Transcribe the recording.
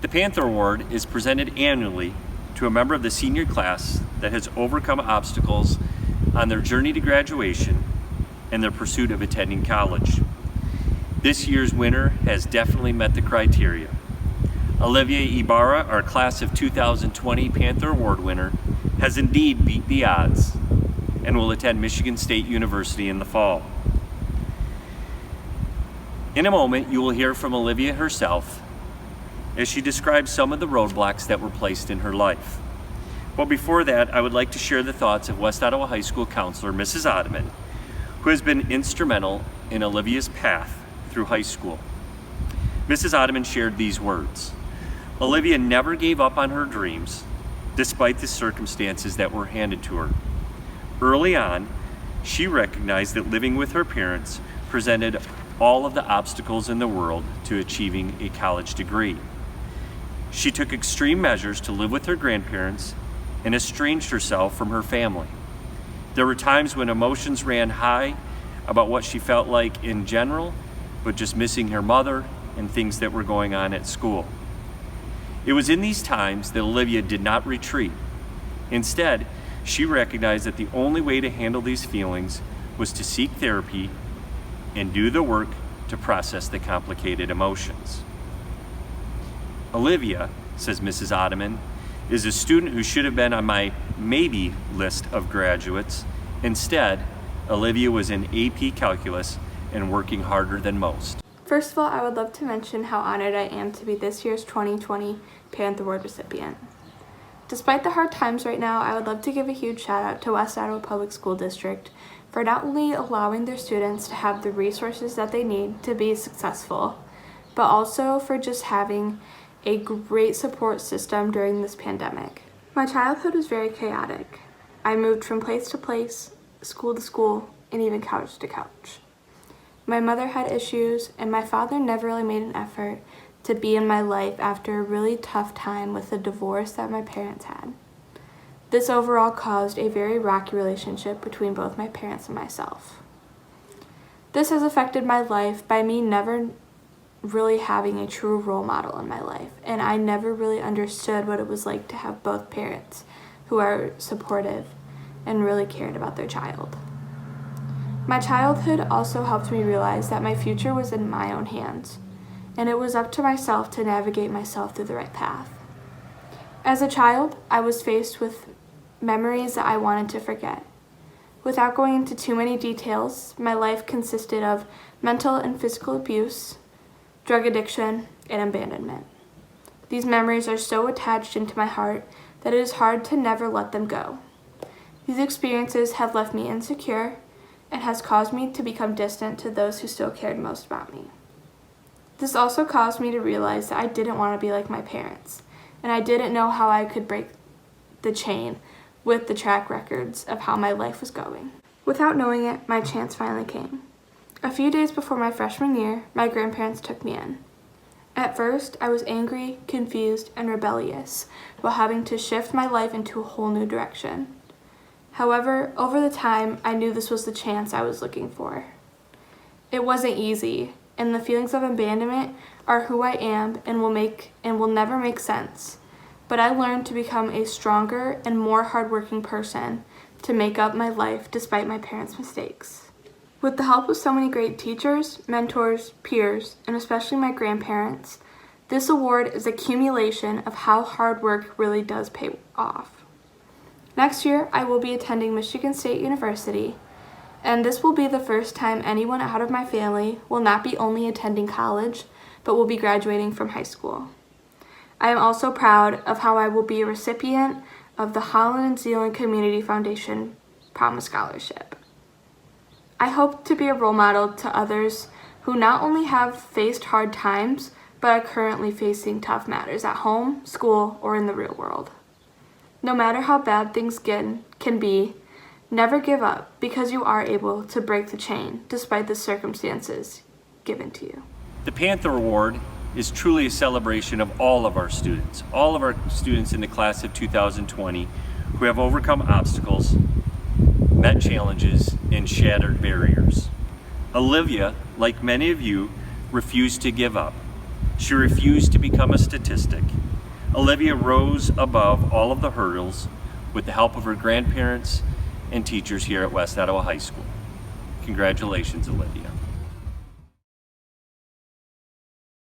The Panther Award is presented annually to a member of the senior class that has overcome obstacles on their journey to graduation and their pursuit of attending college. This year's winner has definitely met the criteria. Olivia Ibarra, our class of 2020 Panther Award winner, has indeed beat the odds and will attend Michigan State University in the fall. In a moment, you will hear from Olivia herself as she describes some of the roadblocks that were placed in her life. But before that, I would like to share the thoughts of West Ottawa High School counselor, Mrs. Ottoman, who has been instrumental in Olivia's path through high school. Mrs. Ottoman shared these words: Olivia never gave up on her dreams, despite the circumstances that were handed to her. Early on, she recognized that living with her parents presented all of the obstacles in the world to achieving a college degree. She took extreme measures to live with her grandparents and estranged herself from her family. There were times when emotions ran high about what she felt like in general, but just missing her mother and things that were going on at school. It was in these times that Olivia did not retreat. Instead, she recognized that the only way to handle these feelings was to seek therapy and do the work to process the complicated emotions. Olivia, says Mrs. Ottoman, is a student who should have been on my maybe list of graduates. Instead, Olivia was in AP Calculus and working harder than most. First of all, I would love to mention how honored I am to be this year's 2020 Panther Award recipient. Despite the hard times right now, I would love to give a huge shout out to West Ottawa Public School District for not only allowing their students to have the resources that they need to be successful, but also for just having a great support system during this pandemic. My childhood was very chaotic. I moved from place to place, school to school, and even couch to couch. My mother had issues, and my father never really made an effort to be in my life after a really tough time with the divorce that my parents had. This overall caused a very rocky relationship between both my parents and myself. This has affected my life by me never really having a true role model in my life, and I never really understood what it was like to have both parents who are supportive and really cared about their child. My childhood also helped me realize that my future was in my own hands, and it was up to myself to navigate myself through the right path. As a child, I was faced with memories that I wanted to forget. Without going into too many details, my life consisted of mental and physical abuse, drug addiction, and abandonment. These memories are so attached into my heart that it is hard to never let them go. These experiences have left me insecure and has caused me to become distant to those who still cared most about me. This also caused me to realize that I didn't want to be like my parents, and I didn't know how I could break the chain with the track records of how my life was going. Without knowing it, my chance finally came. A few days before my freshman year, my grandparents took me in. At first, I was angry, confused, and rebellious while having to shift my life into a whole new direction. However, over the time, I knew this was the chance I was looking for. It wasn't easy, and the feelings of abandonment are who I am and will never make sense. But I learned to become a stronger and more hardworking person to make up my life despite my parents' mistakes. With the help of so many great teachers, mentors, peers, and especially my grandparents, this award is an accumulation of how hard work really does pay off. Next year, I will be attending Michigan State University, and this will be the first time anyone out of my family will not be only attending college, but will be graduating from high school. I am also proud of how I will be a recipient of the Holland and Zealand Community Foundation Promise Scholarship. I hope to be a role model to others who not only have faced hard times, but are currently facing tough matters at home, school, or in the real world. No matter how bad things can be, never give up, because you are able to break the chain despite the circumstances given to you. The Panther Award is truly a celebration of all of our students in the class of 2020 who have overcome obstacles, met challenges, and shattered barriers. Olivia, like many of you, refused to give up. She refused to become a statistic. Olivia rose above all of the hurdles with the help of her grandparents and teachers here at West Ottawa High School. Congratulations, Olivia.